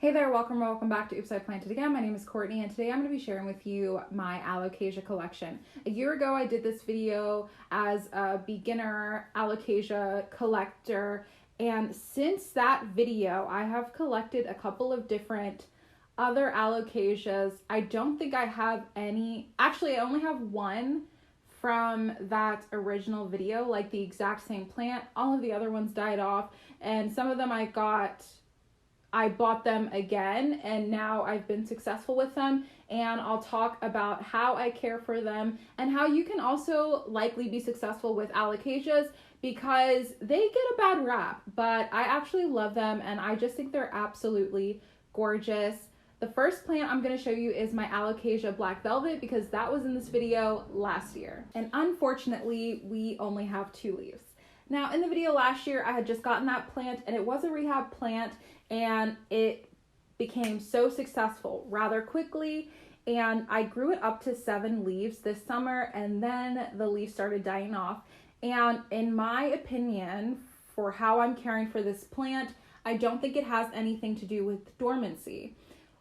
Hey there, welcome or welcome back to Oops, I Planted Again. My name is Courtney and today I'm going to be sharing with you my alocasia collection. A year ago I did this video as a beginner alocasia collector, and since that video I have collected a couple of different other alocasias. I don't think I have any, actually I only have one from that original video, like the exact same plant. All of the other ones died off, and some of them I bought them again, and now I've been successful with them, and I'll talk about how I care for them and how you can also likely be successful with alocasias, because they get a bad rap, but I actually love them and I just think they're absolutely gorgeous. The first plant I'm going to show you is my alocasia black velvet, because that was in this video last year, and unfortunately we only have 2 leaves. Now, in the video last year, I had just gotten that plant, and it was a rehab plant, and it became so successful rather quickly, and I grew it up to 7 leaves this summer, and then the leaves started dying off. And in my opinion, for how I'm caring for this plant, I don't think it has anything to do with dormancy.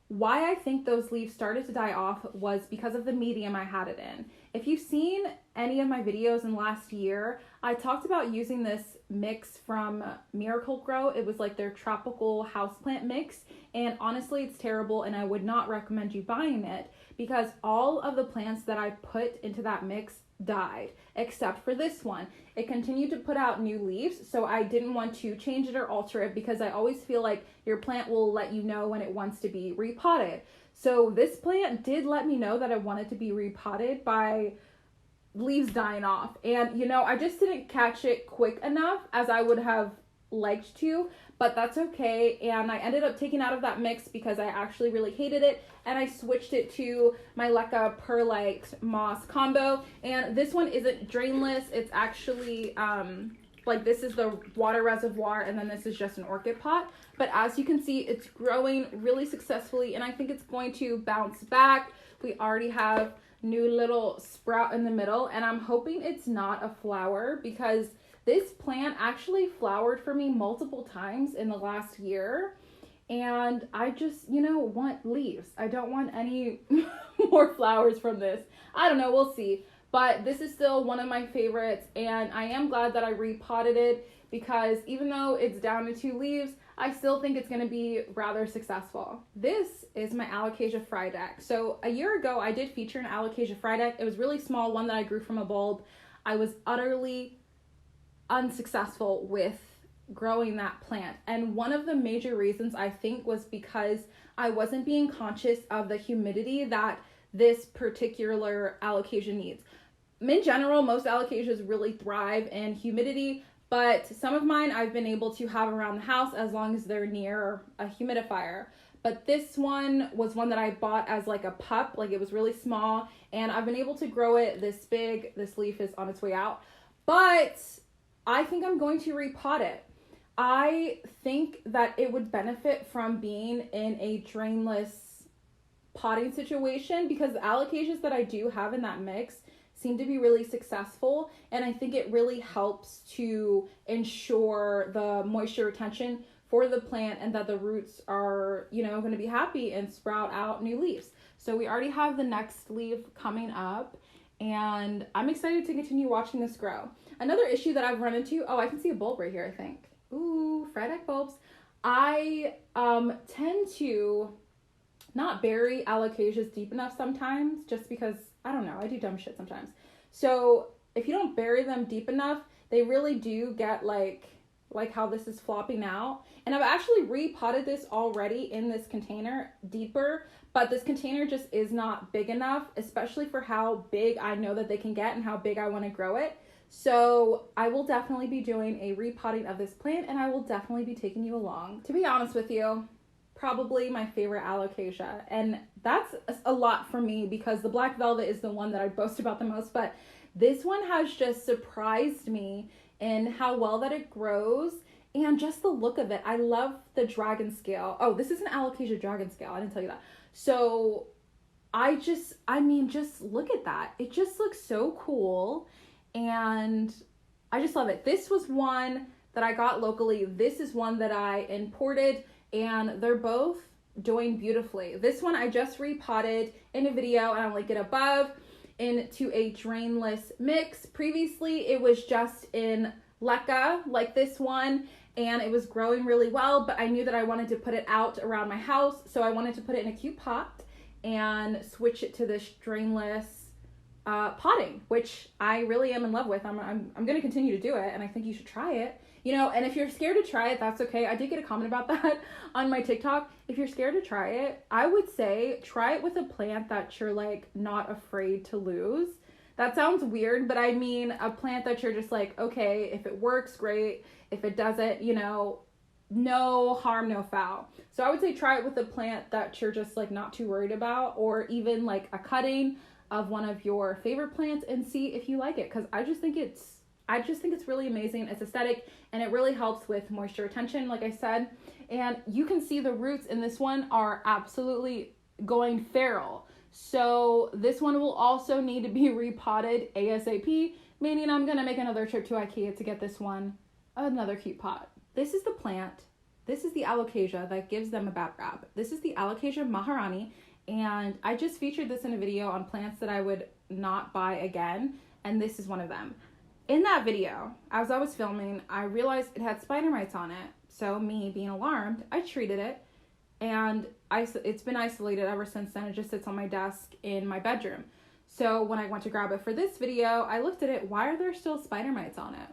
Why I think those leaves started to die off was because of the medium I had it in. If you've seen any of my videos in last year, I talked about using this mix from Miracle-Gro. It was like their tropical houseplant mix, and honestly it's terrible, and I would not recommend you buying it because all of the plants that I put into that mix died except for this one. It continued to put out new leaves, so I didn't want to change it or alter it because I always feel like your plant will let you know when it wants to be repotted. So this plant did let me know that I wanted to be repotted by leaves dying off, and I just didn't catch it quick enough as I would have liked to, but that's okay. And I ended up taking out of that mix because I actually really hated it, and I switched it to my Leca perlite moss combo. And this one isn't drainless, it's actually like this is the water reservoir, and then this is just an orchid pot. But as you can see, it's growing really successfully, and I think it's going to bounce back. We already have new little sprout in the middle, and I'm hoping it's not a flower, because this plant actually flowered for me multiple times in the last year, and I just, want leaves. I don't want any more flowers from this. I don't know, we'll see. But this is still one of my favorites, and I am glad that I repotted it, because even though it's down to 2 leaves, I still think it's going to be rather successful. This is my alocasia frydek. So a year ago, I did feature an alocasia frydek. It was really small, one that I grew from a bulb. I was utterly unsuccessful with growing that plant, and one of the major reasons I think was because I wasn't being conscious of the humidity that this particular alocasia needs. In general, most alocasias really thrive in humidity, but some of mine I've been able to have around the house as long as they're near a humidifier. But this one was one that I bought as like a pup, like it was really small, and I've been able to grow it this big. This leaf is on its way out, but I think I'm going to repot it. I think that it would benefit from being in a drainless potting situation, because the alocasias that I do have in that mix seem to be really successful, and I think it really helps to ensure the moisture retention for the plant, and that the roots are, going to be happy and sprout out new leaves. So we already have the next leaf coming up, and I'm excited to continue watching this grow. Another issue that I've run into, I can see a bulb right here, I think. Ooh, frydek bulbs. I tend to not bury alocasias deep enough sometimes, just because, I don't know, I do dumb shit sometimes. So if you don't bury them deep enough, they really do get like how this is flopping out. And I've actually repotted this already in this container deeper, but this container just is not big enough, especially for how big I know that they can get and how big I want to grow it. So I will definitely be doing a repotting of this plant, and I will definitely be taking you along. To be honest with you, probably my favorite alocasia, and that's a lot for me because the black velvet is the one that I boast about the most, but this one has just surprised me in how well that it grows and just the look of it. I love the dragon scale. Oh, this is an alocasia dragon scale, I didn't tell you that. So just look at that. It just looks so cool, and I just love it. This was one that I got locally. This is one that I imported, and they're both doing beautifully. This one I just repotted in a video, and I'll link it above, into a drainless mix. Previously, it was just in leca, like this one, and it was growing really well, but I knew that I wanted to put it out around my house, so I wanted to put it in a cute pot and switch it to this drainless potting, which I really am in love with. I'm going to continue to do it, and I think you should try it. You know, and if you're scared to try it, that's okay. I did get a comment about that on my TikTok. If you're scared to try it, I would say try it with a plant that you're like not afraid to lose. That sounds weird, but I mean a plant that you're just like, okay, if it works, great. If it doesn't, you know, no harm, no foul. So I would say try it with a plant that you're just like not too worried about, or even like a cutting of one of your favorite plants, and see if you like it. Because I just think it's really amazing. It's aesthetic, and it really helps with moisture retention, like I said. And you can see the roots in this one are absolutely going feral. So this one will also need to be repotted ASAP, meaning I'm going to make another trip to IKEA to get this one another cute pot. This is the plant. This is the alocasia that gives them a bad rap. This is the alocasia maharani, and I just featured this in a video on plants that I would not buy again, and this is one of them. In that video, as I was filming, I realized it had spider mites on it. So me being alarmed, I treated it, and it's been isolated ever since then. It just sits on my desk in my bedroom. So when I went to grab it for this video, I looked at it. Why are there still spider mites on it?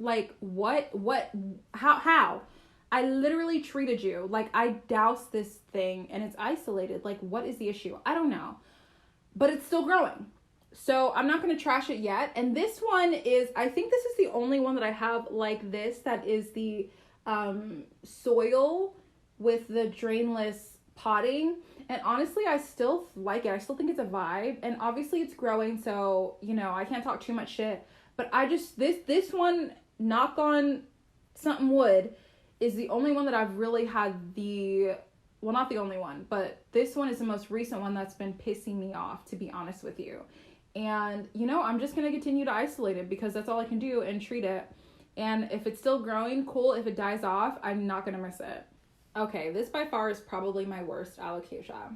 Like, how? I literally treated you. Like, I doused this thing and it's isolated. Like, what is the issue? I don't know. But it's still growing. So I'm not going to trash it yet. And this one is, I think this is the only one that I have like this, that is the soil with the drainless potting. And honestly, I still like it. I still think it's a vibe. And obviously it's growing, so, you know, I can't talk too much shit. But I just, this one, knock on something wood, is the only one that I've really had well, not the only one, but this one is the most recent one that's been pissing me off, to be honest with you. And, you know, I'm just going to continue to isolate it because that's all I can do, and treat it. And if it's still growing, cool. If it dies off, I'm not going to miss it. Okay, this by far is probably my worst alocasia.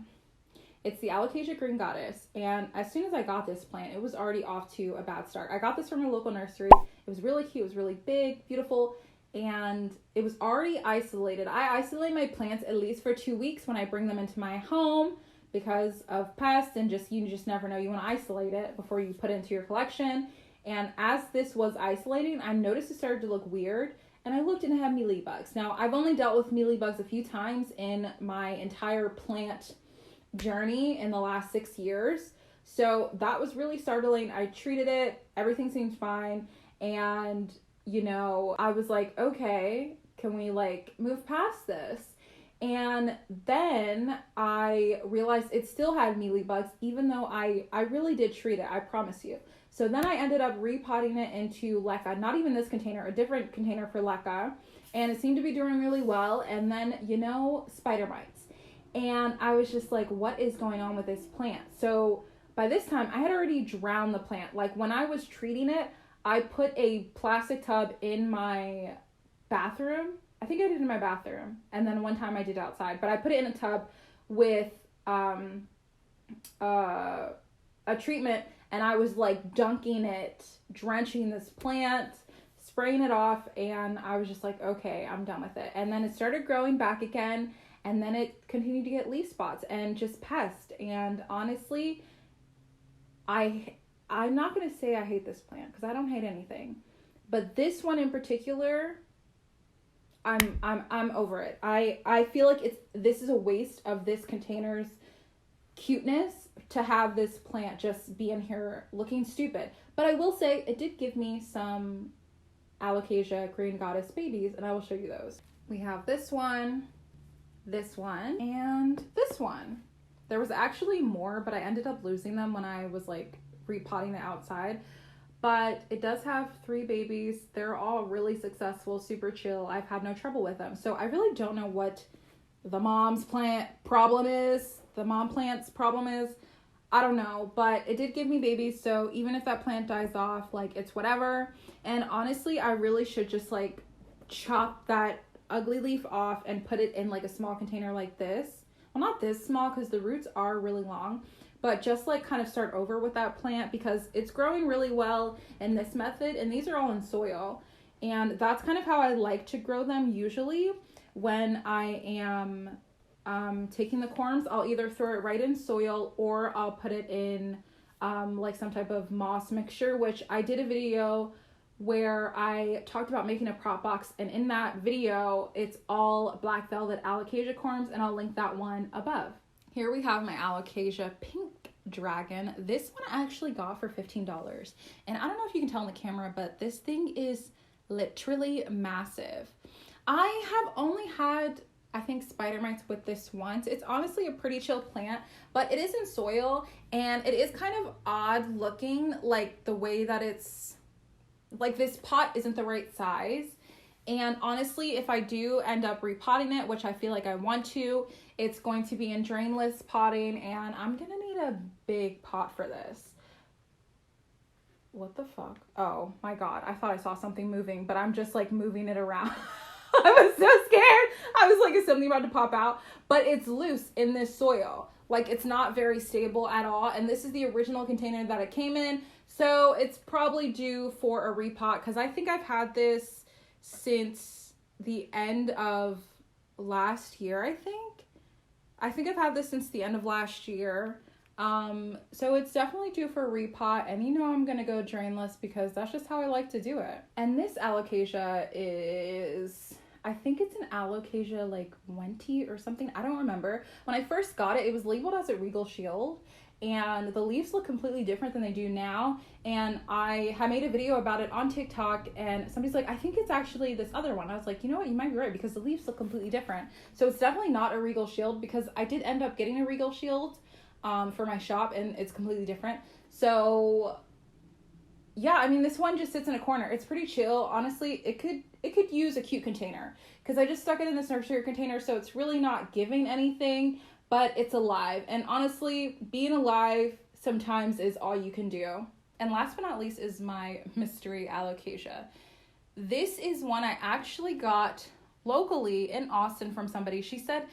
It's the Alocasia Green Goddess. And as soon as I got this plant, it was already off to a bad start. I got this from a local nursery. It was really cute. It was really big, beautiful. And it was already isolated. I isolate my plants at least for 2 weeks when I bring them into my home because of pests, and you just never know. You want to isolate it before you put it into your collection. And as this was isolating, I noticed it started to look weird, and I looked and it had mealybugs. Now, I've only dealt with mealybugs a few times in my entire plant journey in the last 6 years. So that was really startling. I treated it. Everything seemed fine. And, you know, I was like, okay, can we like move past this? And then I realized it still had mealybugs, even though I really did treat it, I promise you. So then I ended up repotting it into leca, not even this container, a different container for leca, and it seemed to be doing really well. And then, you know, spider mites. And I was just like, what is going on with this plant? So by this time, I had already drowned the plant. Like, when I was treating it, I put a plastic tub in my bathroom. I think I did in my bathroom. And then one time I did outside. But I put it in a tub with a treatment. And I was like dunking it, drenching this plant, spraying it off. And I was just like, okay, I'm done with it. And then it started growing back again. And then it continued to get leaf spots and just pest. And honestly, I'm not going to say I hate this plant, because I don't hate anything. But this one in particular, I'm over it. I feel like this is a waste of this container's cuteness to have this plant just be in here looking stupid. But I will say it did give me some Alocasia Green Goddess babies, and I will show you those. We have this one, and this one. There was actually more, but I ended up losing them when I was like repotting it outside. But it does have 3 babies. They're all really successful, super chill. I've had no trouble with them. So I really don't know what the mom's plant problem is. The mom plant's problem is. I don't know, but it did give me babies. So even if that plant dies off, like, it's whatever. And honestly, I really should just like chop that ugly leaf off and put it in like a small container like this. Well, not this small because the roots are really long, but just like kind of start over with that plant because it's growing really well in this method, and these are all in soil. And that's kind of how I like to grow them usually when I am taking the corms. I'll either throw it right in soil or I'll put it in like some type of moss mixture, which I did a video where I talked about making a prop box, and in that video it's all black velvet alocasia corms, and I'll link that one above. Here we have my alocasia pink dragon. This one I actually got for $15, and I don't know if you can tell in the camera, but this thing is literally massive. I have only had, I think, spider mites with this once. It's honestly a pretty chill plant, but it is in soil and it is kind of odd looking, like the way that it's like this pot isn't the right size. And honestly, if I do end up repotting it, which I feel like I want to, it's going to be in drainless potting, and I'm gonna need a big pot for this. What the fuck? Oh my god, I thought I saw something moving, but I'm just like moving it around. I was so scared. I was like, is something about to pop out? But it's loose in this soil. Like, it's not very stable at all. And this is the original container that it came in. So it's probably due for a repot, because I think I've had this since the end of last year, I think. I think I've had this since the end of last year. So it's definitely due for a repot, and you know I'm gonna go drainless because that's just how I like to do it. And this alocasia is, I think it's an alocasia like Wenti or something. I don't remember. When I first got it, it was labeled as a Regal Shield, and the leaves look completely different than they do now. And I had made a video about it on TikTok, and somebody's like, I think it's actually this other one. I was like, you know what, you might be right, because the leaves look completely different. So it's definitely not a Regal Shield, because I did end up getting a Regal Shield for my shop, and it's completely different. So yeah, I mean, this one just sits in a corner. It's pretty chill. Honestly, it could use a cute container, because I just stuck it in this nursery container, so it's really not giving anything, but it's alive. And honestly, being alive sometimes is all you can do. And last but not least is my mystery alocasia. This is one I actually got locally in Austin from somebody. She said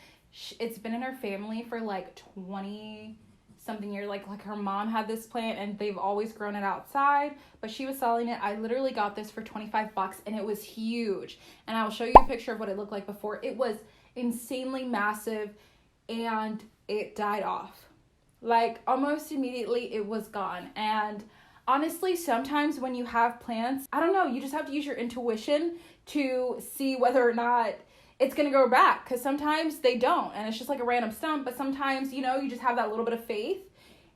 it's been in her family for like 20 something years. Like her mom had this plant and they've always grown it outside, but she was selling it. I literally got this for $25 and it was huge. And I'll show you a picture of what it looked like before. It was insanely massive, and it died off. Like almost immediately it was gone. And honestly, sometimes when you have plants, I don't know, you just have to use your intuition to see whether or not it's going to go back, because sometimes they don't, and it's just like a random stump, but sometimes, you know, you just have that little bit of faith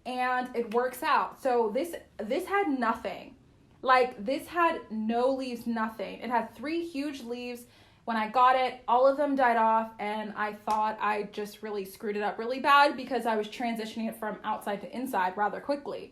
and it works out. So this had nothing. Like, this had no leaves, nothing. It had 3 huge leaves. When I got it, all of them died off, and I thought I just really screwed it up really bad because I was transitioning it from outside to inside rather quickly.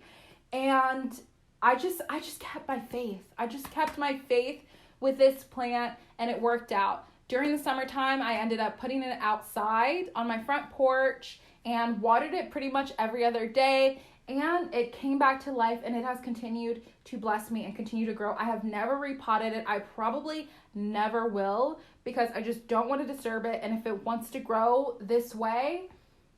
And I just kept my faith. I just kept my faith with this plant, and it worked out. During the summertime, I ended up putting it outside on my front porch and watered it pretty much every other day, and it came back to life, and it has continued to bless me and continue to grow. I have never repotted it. I probably never will, because I just don't want to disturb it, and if it wants to grow this way,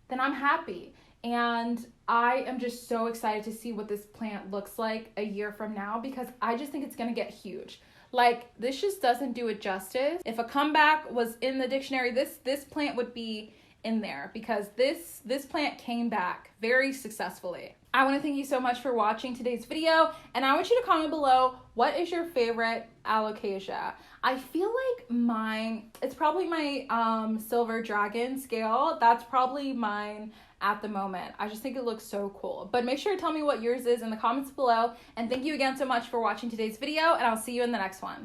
then I'm happy. And I am just so excited to see what this plant looks like a year from now, because I just think it's going to get huge. Like, this just doesn't do it justice. If a comeback was in the dictionary, this plant would be in there, because this plant came back very successfully. I want to thank you so much for watching today's video, and I want you to comment below, what is your favorite alocasia? I feel like mine, it's probably my silver dragon scale. That's probably mine at the moment. I just think it looks so cool. But make sure to tell me what yours is in the comments below, and thank you again so much for watching today's video, and I'll see you in the next one.